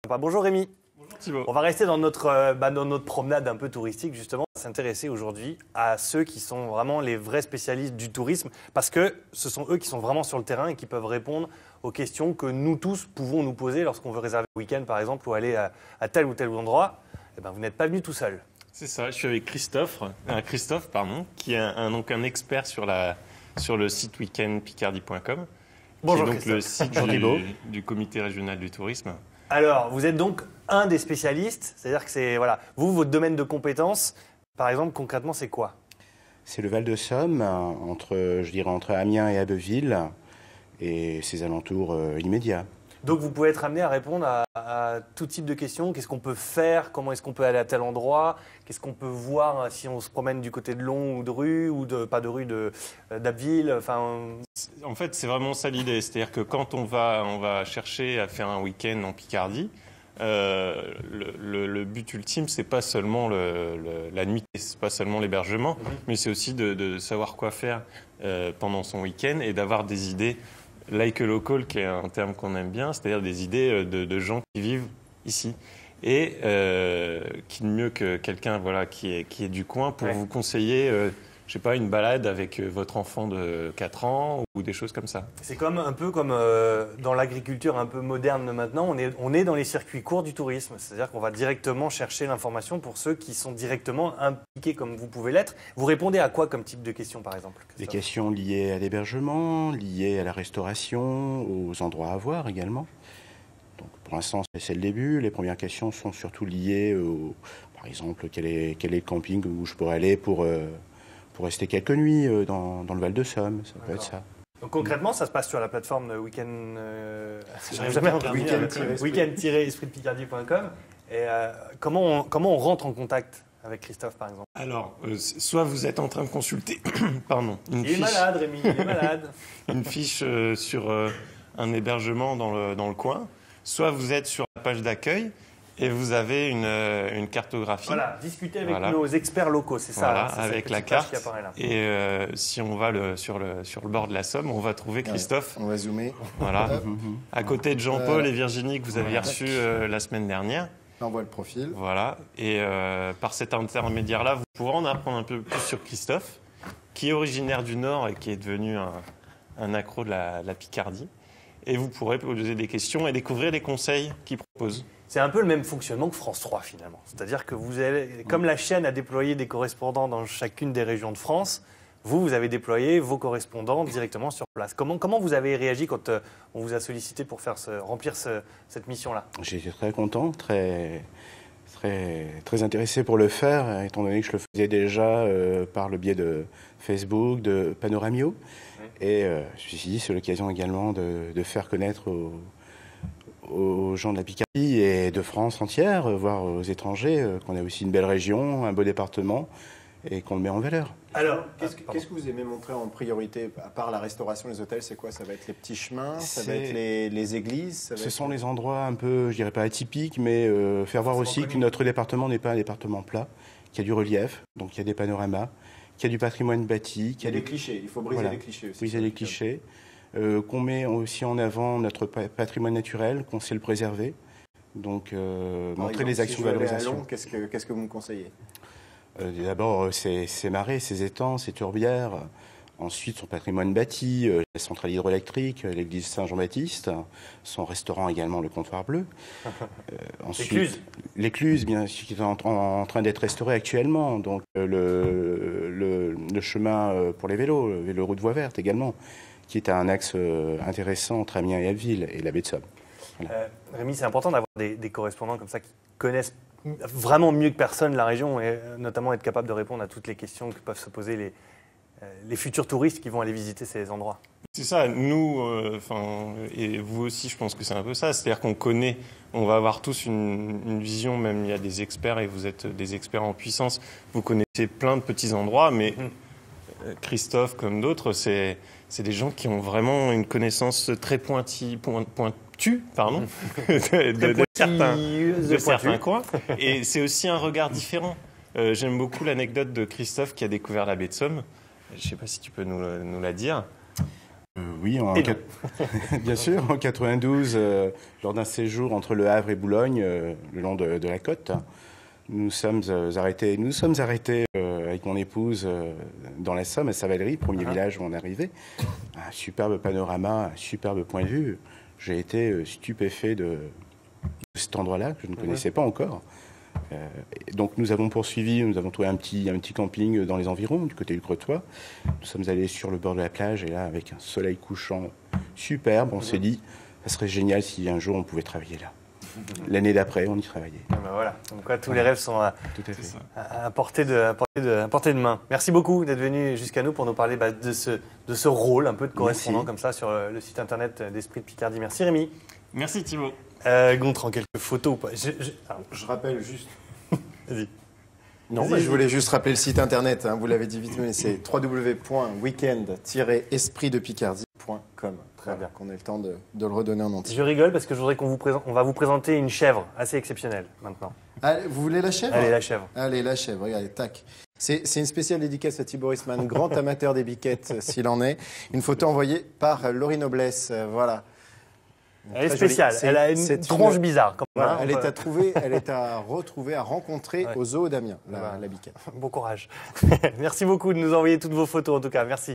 Bonjour Rémi. Bonjour Thibaut. On va rester dans notre promenade un peu touristique justement. On va s'intéresser aujourd'hui à ceux qui sont vraiment les vrais spécialistes du tourisme parce que ce sont eux qui sont vraiment sur le terrain et qui peuvent répondre aux questions que nous tous pouvons nous poser lorsqu'on veut réserver un week-end par exemple ou aller à tel ou tel endroit. Eh ben, vous n'êtes pas venu tout seul. C'est ça, je suis avec Christophe, qui est un expert sur le site weekendpicardie.com. Bonjour qui est donc le Christophe. site du comité régional du tourisme. Alors, vous êtes donc un des spécialistes, c'est-à-dire que c'est, voilà, votre domaine de compétence, par exemple, concrètement, c'est quoi? C'est le Val-de-Somme, entre Amiens et Abbeville, et ses alentours immédiats. Donc, vous pouvez être amené à répondre à tout type de questions. Qu'est-ce qu'on peut faire? Comment est-ce qu'on peut aller à tel endroit? Qu'est-ce qu'on peut voir si on se promène du côté de Long ou de Rue, ou d'Abbeville? En fait, c'est vraiment ça l'idée. C'est-à-dire que quand on va chercher à faire un week-end en Picardie, le but ultime, c'est pas seulement la nuit, c'est pas seulement l'hébergement, mais c'est aussi de savoir quoi faire pendant son week-end et d'avoir des idées like a local, qui est un terme qu'on aime bien, c'est-à-dire des idées de gens qui vivent ici. Et qui mieux que quelqu'un qui est du coin pour vous conseiller je sais pas, une balade avec votre enfant de 4 ans ou des choses comme ça. C'est un peu comme dans l'agriculture un peu moderne maintenant, on est dans les circuits courts du tourisme. C'est-à-dire qu'on va directement chercher l'information pour ceux qui sont directement impliqués comme vous pouvez l'être. Vous répondez à quoi comme type de questions par exemple, Christophe? Des questions liées à l'hébergement, liées à la restauration, aux endroits à voir également. Donc, pour l'instant, c'est le début. Les premières questions sont surtout liées par exemple, quel est le camping où je pourrais aller pour rester quelques nuits dans le Val-de-Somme, ça peut être ça. Donc concrètement, ça se passe sur la plateforme de weekend-espritdepicardie.com. Et comment on rentre en contact avec Christophe, par exemple? Alors, soit vous êtes en train de consulter il est malade, Rémi, il est malade. une fiche sur un hébergement dans le coin, soit vous êtes sur la page d'accueil, et vous avez une cartographie. Voilà, discuter avec nos experts locaux, c'est ça. Voilà, c'est avec la carte. Qui apparaît là. Et si on va sur le bord de la Somme, on va trouver Christophe. On va zoomer. Voilà. À côté de Jean-Paul et Virginie que vous avez reçus la semaine dernière. Là, on voit le profil. Voilà. Et par cet intermédiaire-là, vous pourrez en apprendre un peu plus sur Christophe, qui est originaire du Nord et qui est devenu un accro de la Picardie. Et vous pourrez poser des questions et découvrir les conseils qu'il propose. C'est un peu le même fonctionnement que France 3 finalement. C'est-à-dire que vous avez, comme la chaîne a déployé des correspondants dans chacune des régions de France, vous avez déployé vos correspondants directement sur place. Comment vous avez réagi quand on vous a sollicité pour remplir cette mission-là? J'étais très content, très intéressé pour le faire, étant donné que je le faisais déjà par le biais de Facebook, de Panoramio. Et je me suis dit, c'est l'occasion également de faire connaître aux gens de la Picardie et de France entière, voire aux étrangers, qu'on a aussi une belle région, un beau département et qu'on le met en valeur. Alors, qu'est-ce que vous aimez montrer en priorité, à part la restauration, les hôtels, c'est quoi? Ça va être les petits chemins, ça va être les églises? Ce sont les endroits un peu, je dirais pas atypiques, mais faire voir aussi que notre département n'est pas un département plat, qu'il y a du relief, donc il y a des panoramas, qu'il y a du patrimoine bâti. Il y a des clichés, il faut briser les clichés aussi. Briser les clichés. Qu'on met aussi en avant notre patrimoine naturel, qu'on sait le préserver. Donc, montrer les actions de valorisation. Qu'est-ce que vous me conseillez? D'abord, ses marais, ses étangs, ses tourbières. Ensuite, son patrimoine bâti, la centrale hydroélectrique, l'église Saint-Jean-Baptiste, son restaurant également, le Comptoir Bleu. L'écluse. L'écluse, bien sûr, qui est en train d'être restaurée actuellement. Donc, le chemin pour les vélos, le vélo-route voie verte également, qui est un axe intéressant entre Amiens et Abbeville et la baie de Somme. Voilà. Rémi, c'est important d'avoir des correspondants comme ça qui connaissent vraiment mieux que personne la région et notamment être capable de répondre à toutes les questions que peuvent se poser les futurs touristes qui vont aller visiter ces endroits. C'est ça, nous, et vous aussi, je pense que c'est un peu ça. C'est-à-dire on va avoir tous une vision, même il y a des experts et vous êtes des experts en puissance. Vous connaissez plein de petits endroits, mais Christophe, comme d'autres, c'est des gens qui ont vraiment une connaissance très pointue, de certains coins. Et c'est aussi un regard différent. J'aime beaucoup l'anecdote de Christophe qui a découvert la baie de Somme. Je ne sais pas si tu peux nous la dire. Oui, bien sûr, en 92, lors d'un séjour entre Le Havre et Boulogne, le long de la côte, nous sommes arrêtés avec mon épouse dans la Somme, à Savalery, premier village où on arrivait. Un superbe panorama, un superbe point de vue. J'ai été stupéfait de cet endroit-là que je ne connaissais pas encore. Donc nous avons poursuivi, nous avons trouvé un petit camping dans les environs, du côté du Crotoy. Nous sommes allés sur le bord de la plage et là, avec un soleil couchant superbe, on s'est dit, ça serait génial si un jour on pouvait travailler là. L'année d'après, on y travaillait. Ben voilà, donc quoi, tous les rêves sont Tout à fait. à portée de main. Merci beaucoup d'être venu jusqu'à nous pour nous parler de ce rôle un peu de correspondant Merci. comme ça sur le site internet d'Esprit de Picardie. Merci Rémi. Merci Thibaut. Gontran, quelques photos ou pas Je rappelle juste. Vas-y. Non, Vas-y. je voulais juste rappeler le site internet, hein, vous l'avez dit vite, mais c'est www.weekend-espritdepicardie.com. Très bien. Qu'on ait le temps de le redonner en entier. Je rigole parce que je voudrais on va vous présenter une chèvre assez exceptionnelle maintenant. Allez, vous voulez la chèvre? Allez, la chèvre. Allez, la chèvre, regardez, tac. C'est une spéciale dédicace à Thibaut Reisman, grand amateur des biquettes, s'il en est. Une photo envoyée par Laurie Noblesse, voilà. Elle est Très spéciale, jolie. elle a une C'est tronche bizarre. Comme Voilà, ça, elle on est peut- à trouver, elle est à retrouver, à rencontrer Ouais. au zoo d'Amiens, Voilà. la biquette. Bon courage. Merci beaucoup de nous envoyer toutes vos photos en tout cas, merci.